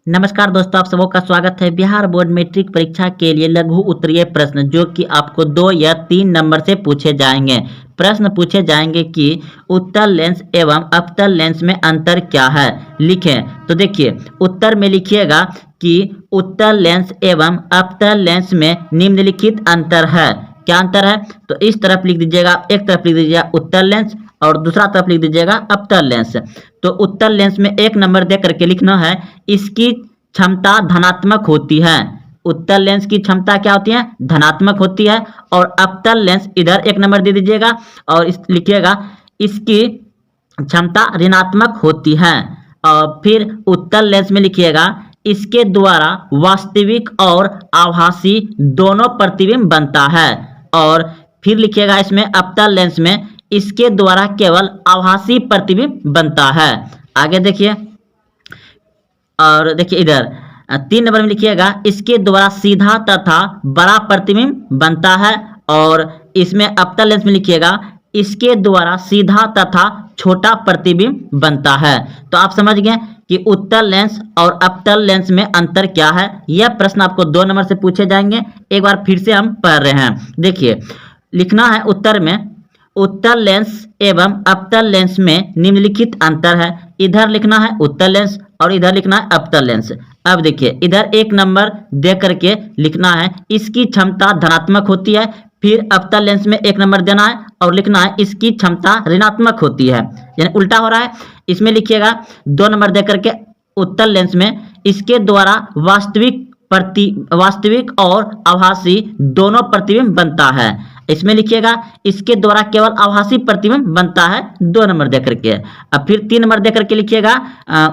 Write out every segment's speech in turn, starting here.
नमस्कार दोस्तों, आप सबों का स्वागत है। बिहार बोर्ड मैट्रिक परीक्षा के लिए लघु उत्तरीय प्रश्न जो कि आपको 2 या 3 नंबर से पूछे जाएंगे। प्रश्न पूछे जाएंगे कि उत्तल लेंस एवं अवतल लेंस में अंतर क्या है, लिखें। तो देखिए, उत्तर में लिखिएगा कि उत्तल लेंस एवं अवतल लेंस में निम्नलिखित अंतर है। क्या अंतर है? तो इस तरफ लिख दीजिएगा, एक तरफ लिख दीजिएगा उत्तल लेंस और दूसरा तरफ लिख दीजिएगा अवतल लेंस। तो उत्तल लेंस में 1 नंबर दे करके लिखना है, इसकी क्षमता धनात्मक होती है। उत्तल लेंस की क्षमता क्या होती है? धनात्मक होती है। और अवतल लेंस इधर 1 नंबर दे दीजिएगा और लिखिएगा इसकी क्षमता ऋणात्मक होती है। और फिर उत्तल लेंस में लिखिएगा इसके द्वारा वास्तविक और आभासी दोनों प्रतिबिंब बनता है। और फिर लिखिएगा इसमें अवतल लेंस में इसके द्वारा केवल आभासी प्रतिबिंब बनता है। आगे देखिए, और देखिए इधर 3 नंबर में लिखिएगा इसके द्वारा सीधा तथा बड़ा प्रतिबिंब बनता है। और इसमें अवतल लेंस में लिखिएगा इसके द्वारा सीधा तथा छोटा प्रतिबिंब बनता है। तो आप समझ गए कि उत्तल लेंस और अवतल लेंस में अंतर क्या है। यह प्रश्न आपको 2 नंबर से पूछे जाएंगे। एक बार फिर से हम पढ़ रहे हैं। देखिए, लिखना है उत्तर में उत्तल लेंस एवं अवतल लेंस में निम्नलिखित अंतर है। इधर लिखना है उत्तल लेंस और इधर लिखना है अवतल लेंस। अब देखिए, इधर 1 नंबर दे करके लिखना है इसकी क्षमता धनात्मक होती है। फिर अवतल लेंस में 1 नंबर देना है और लिखना है इसकी क्षमता ऋणात्मक होती है, यानी उल्टा हो रहा है। इसमें लिखिएगा 2 नंबर दे करके उत्तल लेंस में इसके द्वारा वास्तविक और आभासी दोनों प्रतिबिंब बनता है। इसमें लिखिएगा इसके द्वारा केवल आभासी प्रतिबिंब बनता है, 2 नंबर दे करके। अब फिर 3 नंबर दे करके लिखिएगा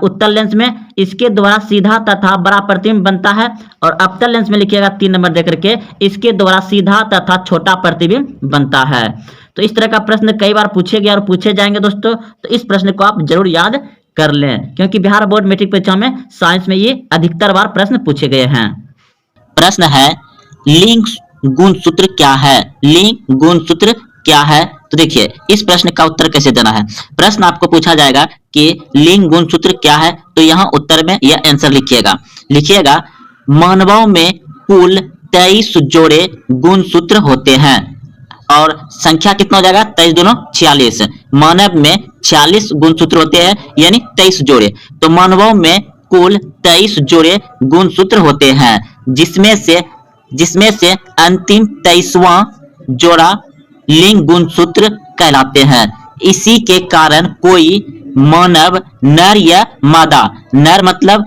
उत्तल लेंस में इसके द्वारा सीधा तथा बड़ा प्रतिबिंब बनता है। और अवतल लेंस में लिखिएगा 3 नंबर दे करके इसके द्वारा सीधा तथा छोटा प्रतिबिंब बनता है। तो इस तरह का प्रश्न कई बार पूछे गए और पूछे जाएंगे दोस्तों। तो इस प्रश्न को आप जरूर याद कर लें, क्योंकि बिहार बोर्ड मैट्रिक परीक्षा में साइंस में ये अधिकतर बार प्रश्न पूछे गए हैं। प्रश्न है लिंग गुणसूत्र क्या है? लिंग गुणसूत्र क्या है? तो देखिए, इस प्रश्न का उत्तर कैसे देना है। प्रश्न आपको पूछा जाएगा कि लिंग गुणसूत्र क्या है, तो यहाँ उत्तर में यह आंसर लिखिएगा मानवों में कुल 23 जोड़े गुणसूत्र होते हैं। और संख्या कितना हो जाएगा? 23 दूनी 46। मानव में 46 गुणसूत्र होते हैं, यानी 23 जोड़े। तो मानवों में कुल 23 जोड़े गुणसूत्र होते हैं, जिसमें से अंतिम 23वां जोड़ा लिंग गुणसूत्र कहलाते हैं। इसी के कारण कोई मानव नर या मादा, नर मतलब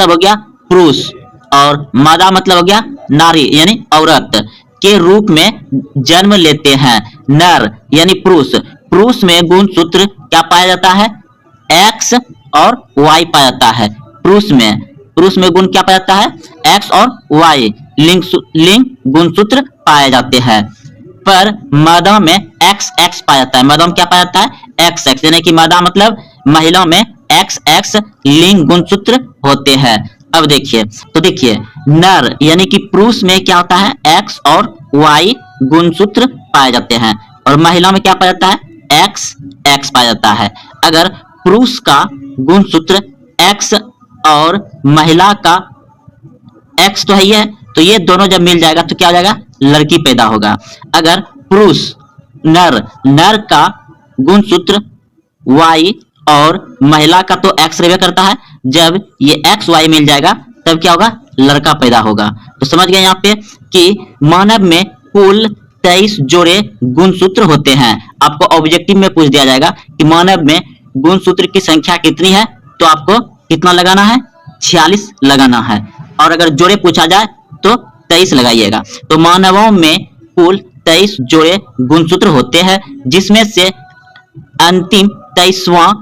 हो गया पुरुष और मादा मतलब हो गया नारी यानी औरत के रूप में जन्म लेते हैं। नर यानी पुरुष में गुणसूत्र क्या पाया जाता है? X और Y पाया जाता है। पुरुष में गुण क्या पाया जाता है? X और Y लिंग गुणसूत्र पाए जाते हैं। पर मादा में XX पाया जाता है। मादा में क्या पाया जाता है? XX, यानी कि मादा मतलब महिला में XX लिंग गुणसूत्र होते हैं। अब देखिए नर यानी कि पुरुष में क्या होता है? X और Y गुणसूत्र पाए जाते हैं। और महिला में क्या पाया जाता है? XX पाया जाता है। अगर पुरुष का गुणसूत्र X और महिला का X तो है ही है, तो ये दोनों जब मिल जाएगा तो क्या हो जाएगा? लड़की पैदा होगा। अगर पुरुष नर का गुणसूत्र Y और महिला का तो X रहबे करता है, जब ये XY मिल जाएगा तब क्या होगा? लड़का पैदा होगा। तो समझ गए यहाँ पे कि मानव में कुल 23 जोड़े गुणसूत्र होते हैं। आपको ऑब्जेक्टिव में पूछ दिया जाएगा कि मानव में गुणसूत्र की संख्या कितनी है, तो आपको कितना लगाना है? 46 लगाना है। और अगर जोड़े पूछा जाए तो 23 लगाइएगा। तो मानवों में कुल 23 जोड़े गुणसूत्र होते हैं, जिसमें से अंतिम 23वां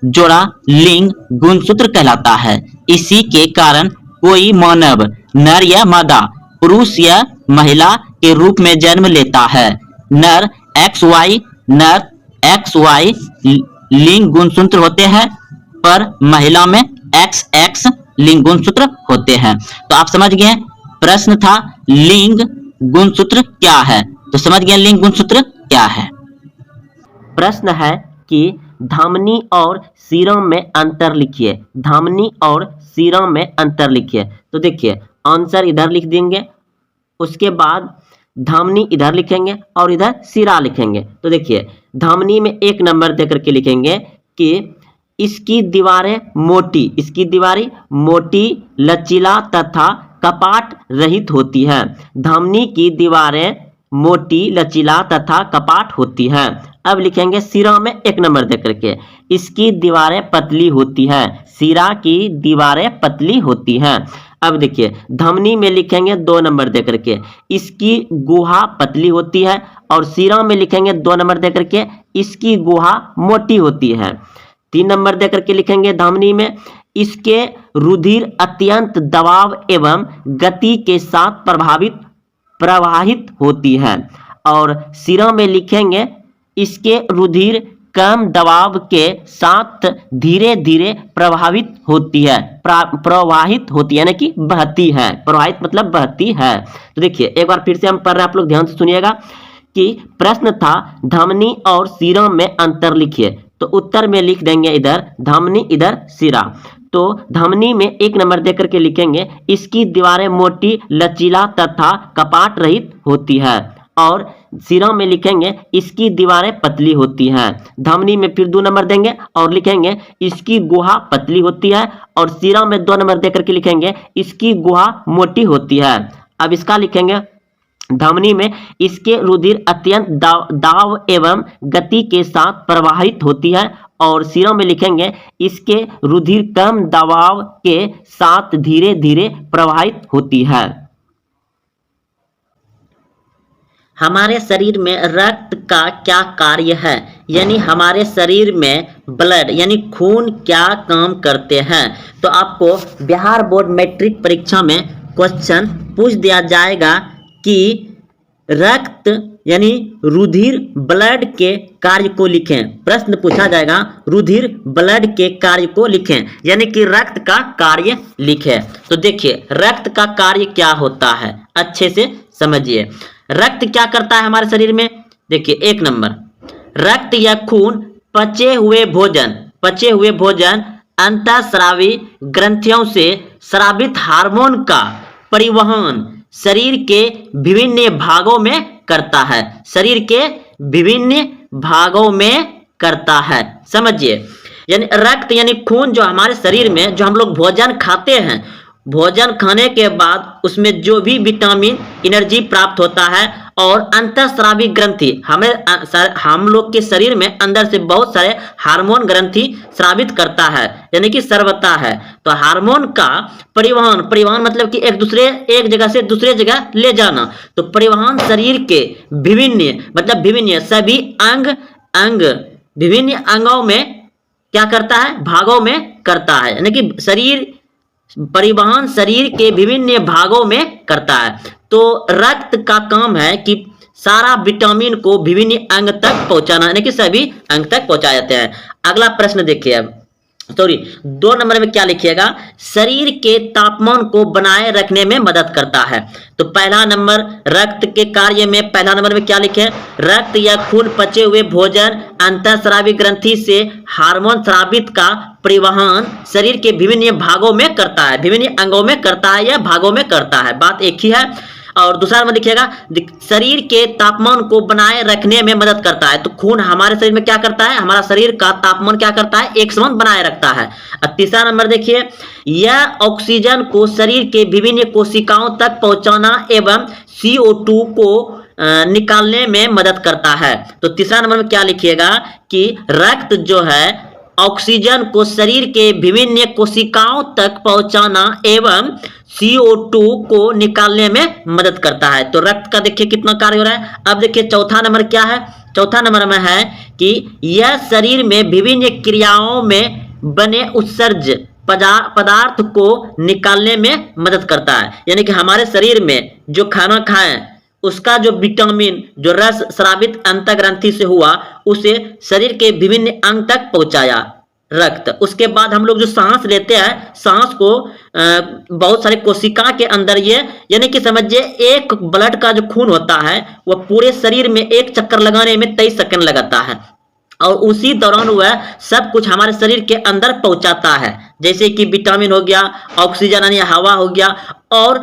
जोड़ा लिंग गुणसूत्र कहलाता है। इसी के कारण कोई मानव नर या मादा, पुरुष या महिला के रूप में जन्म लेता है। नर XY लिंग गुणसूत्र होते हैं, पर महिला में XX लिंग गुणसूत्र होते हैं। तो आप समझ गए, प्रश्न था लिंग गुणसूत्र क्या है। तो समझ गए लिंग गुणसूत्र क्या है। प्रश्न है कि धमनी और सीरम में अंतर लिखिए। धमनी और सीरा में अंतर लिखिए। तो देखिए आंसर इधर लिख देंगे, उसके बाद धमनी इधर लिखेंगे और इधर सिरा लिखेंगे। तो देखिए धमनी में 1 नंबर देकर के लिखेंगे कि इसकी दीवारें मोटी, लचीला तथा कपाट रहित होती है। धमनी की दीवारें मोटी, लचीला तथा कपाट होती है। अब लिखेंगे सिरा में 1 नंबर देकर के, इसकी दीवारें पतली होती है। सिरा की दीवारें पतली होती हैं। अब देखिए धमनी में लिखेंगे 2 नंबर देकर के, इसकी गुहा पतली होती है। और सिरा में लिखेंगे 2 नंबर देकर के, इसकी गुहा मोटी होती है। 3 नंबर देकर के लिखेंगे धमनी में, इसके रुधिर अत्यंत दबाव एवं गति के साथ प्रवाहित होती है। और सिरा में लिखेंगे इसके रुधिर कम दबाव के साथ धीरे धीरे प्रवाहित होती है, यानी कि बहती है। प्रवाहित मतलब बहती है। तो देखिए एक बार फिर से हम पढ़ रहे हैं, आप लोग ध्यान से सुनिएगा कि प्रश्न था धमनी और सिरा में अंतर लिखिए। तो उत्तर में लिख देंगे इधर धमनी, इधर सिरा। तो धमनी में 1 नंबर देकर के लिखेंगे इसकी दीवारें मोटी, लचीला तथा कपाट रहित होती है। और सिरा में लिखेंगे इसकी दीवारें पतली होती हैं। धमनी में फिर 2 नंबर देंगे और लिखेंगे इसकी गुहा पतली होती है। और सिरा में 2 नंबर देकर के लिखेंगे इसकी गुहा मोटी होती है। अब इसका लिखेंगे धमनी में इसके रुधिर अत्यंत दाव एवं गति के साथ प्रवाहित होती है। और सिरा में लिखेंगे इसके रुधिर कम दबाव के साथ धीरे धीरे प्रवाहित होती है। हमारे शरीर में रक्त का क्या कार्य है, यानी हमारे शरीर में ब्लड यानी खून क्या काम करते हैं। तो आपको बिहार बोर्ड मैट्रिक परीक्षा में क्वेश्चन पूछ दिया जाएगा कि रक्त यानी रुधिर ब्लड के कार्य को लिखें। प्रश्न पूछा जाएगा रुधिर ब्लड के कार्य को लिखें, यानी कि रक्त का कार्य लिखें। तो देखिए रक्त का कार्य क्या होता है, अच्छे से समझिए। रक्त क्या करता है हमारे शरीर में? देखिए 1 नंबर, रक्त या खून पचे हुए भोजन अंतःस्रावी ग्रंथियों से स्रावित हार्मोन का परिवहन शरीर के विभिन्न भागों में करता है। शरीर के विभिन्न भागों में करता है, समझिए। यानी रक्त यानी खून जो हमारे शरीर में, जो हम लोग भोजन खाते हैं, भोजन खाने के बाद उसमें जो भी विटामिन एनर्जी प्राप्त होता है और अंतःस्रावी ग्रंथि हम लोग के शरीर में अंदर से बहुत सारे हार्मोन ग्रंथि स्रावित करता है, यानी कि स्रवता है। तो हार्मोन का परिवहन मतलब कि एक जगह से दूसरे जगह ले जाना। तो परिवहन शरीर के विभिन्न सभी विभिन्न अंगों में क्या करता है, भागों में करता है, यानी कि परिवहन शरीर के विभिन्न भागों में करता है। तो रक्त का काम है कि सारा विटामिन को विभिन्न अंग तक पहुंचाना, यानी कि सभी अंग तक पहुंचाए जाते हैं। अगला प्रश्न देखिए अब 2 नंबर में क्या लिखिएगा, शरीर के तापमान को बनाए रखने में मदद करता है। तो पहला नंबर रक्त के कार्य में पहला नंबर में क्या लिखे, रक्त या खून पचे हुए भोजन अंतःस्रावी ग्रंथि से हार्मोन स्रावित का परिवहन शरीर के विभिन्न भागों में करता है, विभिन्न अंगों में करता है या भागों में करता है, बात एक ही है। और दूसरा नंबर लिखिएगा शरीर के तापमान को बनाए रखने में मदद करता है। तो खून हमारे शरीर में क्या करता है, हमारा शरीर का तापमान क्या करता है, एक समान बनाए रखता है। और तीसरा नंबर देखिए, यह ऑक्सीजन को शरीर के विभिन्न कोशिकाओं तक पहुंचाना एवं CO2 को निकालने में मदद करता है। तो तीसरा नंबर में क्या लिखिएगा कि रक्त जो है ऑक्सीजन को शरीर के विभिन्न कोशिकाओं तक पहुंचाना एवं CO2 को निकालने में मदद करता है। तो रक्त का देखिए कितना कार्य हो रहा है। अब देखिए चौथा नंबर क्या है, चौथा नंबर में है कि यह शरीर में विभिन्न क्रियाओं में बने उत्सर्ज पदार्थ को निकालने में मदद करता है। यानी कि हमारे शरीर में जो खाना खाएं उसका जो विटामिन जो रस स्रावित अंतःग्रंथि से हुआ उसे शरीर के विभिन्न अंग तक पहुंचाया रक्त। उसके बाद हम लोग जो सांस लेते हैं, सांस को बहुत सारे कोशिका के अंदर ये, यानी कि समझिए एक ब्लड का जो खून होता है वह पूरे शरीर में एक चक्कर लगाने में 23 सेकंड लगाता है। और उसी दौरान वह सब कुछ हमारे शरीर के अंदर पहुंचाता है, जैसे कि विटामिन हो गया, ऑक्सीजन यानी हवा हो गया, और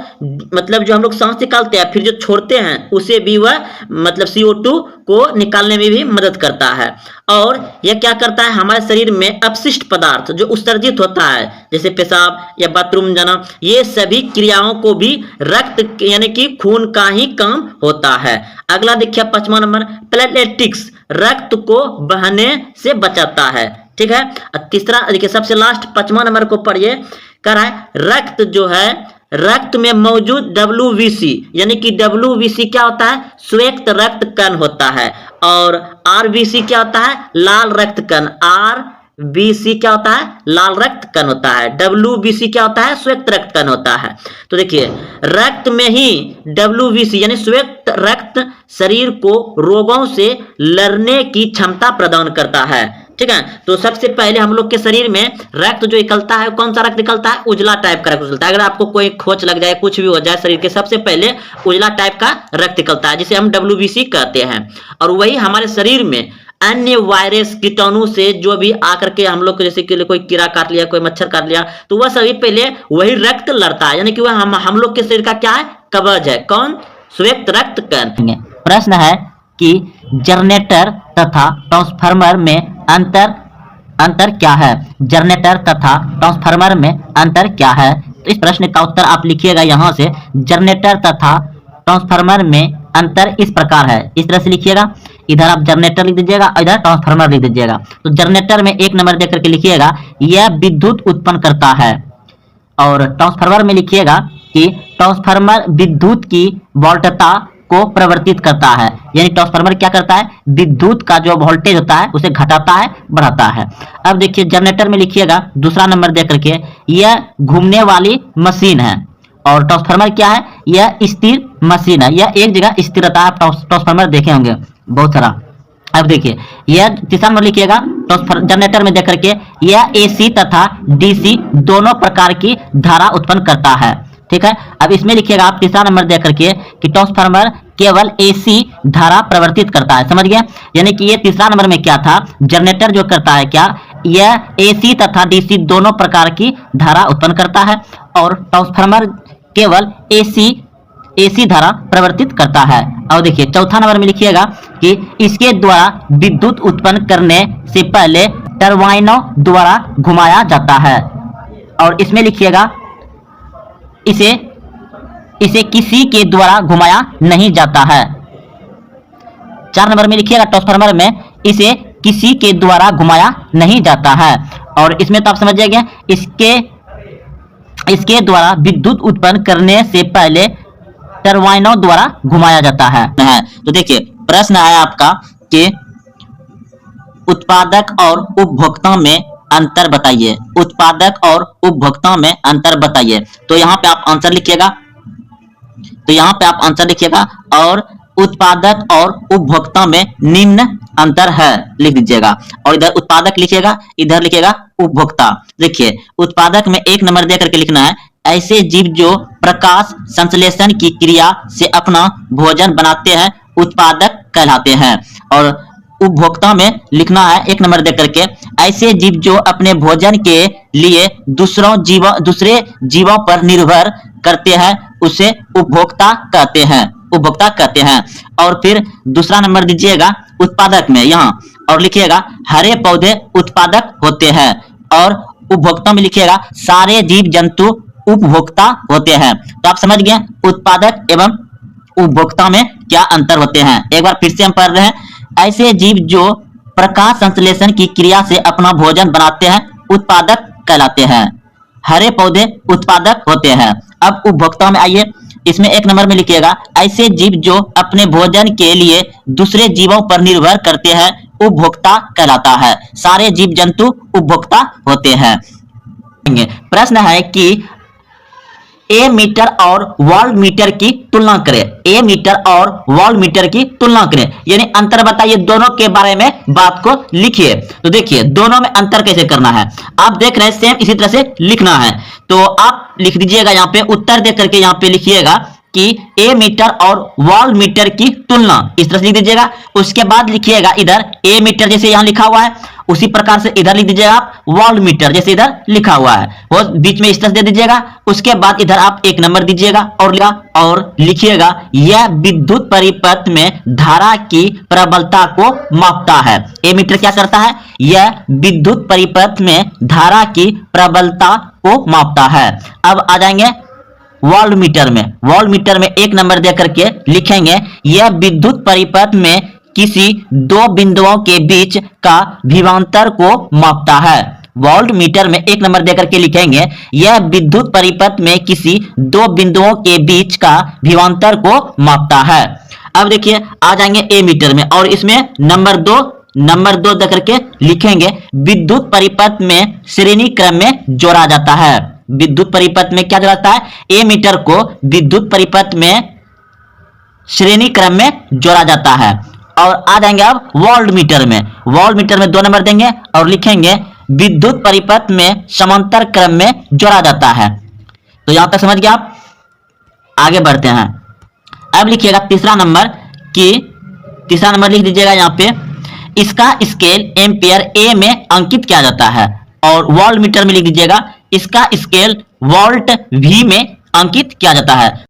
मतलब जो हम लोग सांस निकालते हैं फिर जो छोड़ते हैं उसे भी वह मतलब CO2 को निकालने में भी मदद करता है। और यह क्या करता है, हमारे शरीर में अपशिष्ट पदार्थ जो उत्सर्जित होता है जैसे पेशाब या बाथरूम जाना, ये सभी क्रियाओं को भी रक्त यानी कि खून का ही काम होता है। अगला देखिए 5वां नंबर, प्लेटलेटिक्स, रक्त को बहने से बचाता है। ठीक है, तीसरा देखिए सबसे लास्ट 5वां नंबर को पढ़िए, कह रहा है रक्त जो है, रक्त में मौजूद WBC यानी कि WBC क्या होता है, श्वेत रक्त कण होता है, और RBC क्या होता है, लाल रक्त कण। RBC क्या होता है, लाल रक्त कण होता है। WBC क्या होता है, श्वेत रक्त कण होता है। तो देखिए रक्त में ही WBC यानी श्वेत रक्त शरीर को रोगों से लड़ने की क्षमता प्रदान करता है। ठीक है, तो सबसे पहले हम लोग के शरीर में रक्त जो निकलता है, कौन सा रक्त निकलता है, उजला टाइप का रक्त निकलता है। अगर आपको कोई खोच लग जाए, कुछ भी हो जाए शरीर के, सबसे पहले उजला टाइप का रक्त निकलता है जिसे हम WBC कहते हैं। और वही हमारे शरीर में अन्य वायरस कीटाणु से जो भी आकर के हम लोग को, जैसे कि कोई कीड़ा काट लिया, कोई मच्छर काट लिया, तो वह सभी पहले वही रक्त लड़ता है, यानी कि वह हम लोग के शरीर का क्या है, कवच है। कौन, श्वेत रक्त कण। प्रश्न है कि जनरेटर तथा ट्रांसफार्मर में अंतर क्या है। जनरेटर तथा ट्रांसफार्मर में अंतर क्या है, तो इस प्रश्न का उत्तर आप लिखिएगा यहाँ से। जनरेटर तथा ट्रांसफार्मर में अंतर इस प्रकार है, इस तरह से लिखिएगा, इधर आप जनरेटर लिख दीजिएगा, इधर ट्रांसफार्मर लिख दीजिएगा। तो जनरेटर में 1 नंबर देकर के लिखिएगा, यह विद्युत उत्पन्न करता है। और ट्रांसफार्मर में लिखिएगा कि ट्रांसफार्मर विद्युत की वोल्टता को परिवर्तित करता है, यानी ट्रांसफार्मर क्या करता है, विद्युत का जो वोल्टेज होता है उसे घटाता है, बढ़ाता है। अब देखिए जनरेटर में लिखिएगा 2 नंबर देकर के, यह घूमने वाली मशीन है। और ट्रांसफार्मर क्या है, यह स्थिर मशीन है, यह एक जगह स्थिर रहता है। आप ट्रांसफार्मर देखे होंगे बहुत सारा। अब देखिए यह 3 नंबर लिखिएगा जनरेटर में देकर के, यह AC तथा DC दोनों प्रकार की धारा उत्पन्न करता है। ठीक है, अब इसमें लिखिएगा आप 3 नंबर देकर के कि ट्रांसफार्मर केवल AC धारा प्रवर्तित करता है। समझ गए, यानी कि ये 3 नंबर में क्या था, जनरेटर जो करता है क्या, यह AC तथा DC दोनों प्रकार की धारा उत्पन्न करता है, और ट्रांसफार्मर केवल AC धारा प्रवर्तित करता है। और देखिए 4 नंबर में लिखिएगा कि इसके द्वारा विद्युत उत्पन्न करने से पहले टरबाइनों द्वारा घुमाया जाता है। और इसमें लिखिएगा इसे किसी के द्वारा घुमाया नहीं जाता है। 4 नंबर में लिखिएगा ट्रांसफार्मर में इसे किसी के द्वारा घुमाया नहीं जाता है। और इसमें तो आप समझ जाएंगे, इसके द्वारा विद्युत उत्पन्न करने से पहले टरबाइनों द्वारा घुमाया जाता है। तो देखिए प्रश्न है आपका कि उत्पादक और उपभोक्ता में अंतर बताइए। उत्पादक और उपभोक्ता में अंतर बताइए। तो यहाँ पे आप आंसर लिखिएगा, और उत्पादक और उपभोक्ता में निम्न अंतर है लिख दीजिएगा। और इधर उत्पादक लिखिएगा, इधर लिखिएगा उपभोक्ता। देखिए उत्पादक में 1 नंबर देकर के लिखना है, ऐसे जीव जो प्रकाश संश्लेषण की क्रिया से अपना भोजन बनाते हैं उत्पादक कहलाते हैं। और उपभोक्ता में लिखना है 1 नंबर देकर के, ऐसे जीव जो अपने भोजन के लिए दूसरे जीवों पर निर्भर करते हैं उसे उपभोक्ता कहते हैं। और फिर 2 नंबर दीजिएगा उत्पादक में यहाँ, और लिखिएगा हरे पौधे उत्पादक होते हैं। और उपभोक्ता में लिखिएगा सारे जीव जंतु उपभोक्ता होते हैं। तो आप समझ गए उत्पादक एवं उपभोक्ता में क्या अंतर होते हैं। एक बार फिर से हम पढ़ रहे हैं, ऐसे जीव जो प्रकाश संश्लेषण की क्रिया से अपना भोजन बनाते हैं उत्पादक कहलाते हैं। हरे पौधे उत्पादक होते हैं। अब उपभोक्ता में आइए, इसमें 1 नंबर में लिखिएगा ऐसे जीव जो अपने भोजन के लिए दूसरे जीवों पर निर्भर करते हैं उपभोक्ता कहलाता है। सारे जीव जंतु उपभोक्ता होते हैं। प्रश्न है कि ए मीटर और वोल्ट मीटर की तुलना करें। ए मीटर और वोल्ट मीटर की तुलना करें, यानी अंतर बताइए, दोनों के बारे में बात को लिखिए। तो देखिए दोनों में अंतर कैसे करना है, आप देख रहे हैं सेम इसी तरह से लिखना है। तो आप लिख दीजिएगा यहाँ पे उत्तर देख करके, यहाँ पे लिखिएगा कि ए मीटर और वॉल्ट मीटर की तुलना, इस तरह से लिख दीजिएगा। उसके बाद लिखिएगा इधर ए मीटर जैसे यहां लिखा हुआ है, उसी प्रकार से इधर लिख दीजिएगा आप वॉल्ट मीटर जैसे इधर लिखा हुआ है, वो बीच में इस तरह से दे दीजिएगा। उसके बाद इधर आप एक नंबर दीजिएगा और लिखिएगा यह विद्युत परिपथ में धारा की प्रबलता को मापता है। ए मीटर क्या करता है? यह विद्युत परिपथ में धारा की प्रबलता को मापता है। अब आ जाएंगे वॉल्ट मीटर में। वॉल्ट मीटर में एक नंबर दे करके लिखेंगे यह विद्युत परिपथ में किसी दो बिंदुओं के बीच का विभवांतर को मापता है। वोल्ट मीटर में एक नंबर देकर के लिखेंगे यह विद्युत परिपथ में किसी दो बिंदुओं के बीच का विभवांतर को मापता है। अब देखिए आ जाएंगे ए मीटर में और इसमें नंबर दो देकर के लिखेंगे विद्युत परिपथ में श्रेणी क्रम में जोड़ा जाता है। विद्युत परिपथ में क्या जोड़ा जाता है? ए मीटर को विद्युत परिपथ में श्रेणी क्रम में जोड़ा जाता है। और आ जाएंगे अब वोल्ट मीटर में। वोल्ट मीटर में 2 नंबर देंगे और लिखेंगे विद्युत परिपथ में समांतर क्रम में जोड़ा जाता है। तो यहां तक समझ गए आप। आगे बढ़ते हैं। अब लिखिएगा तीसरा नंबर लिख दीजिएगा यहां पे इसका स्केल एम्पियर ए में अंकित किया जाता है। और वोल्ट मीटर में लिख दीजिएगा इसका स्केल वोल्ट वी में अंकित किया जाता है।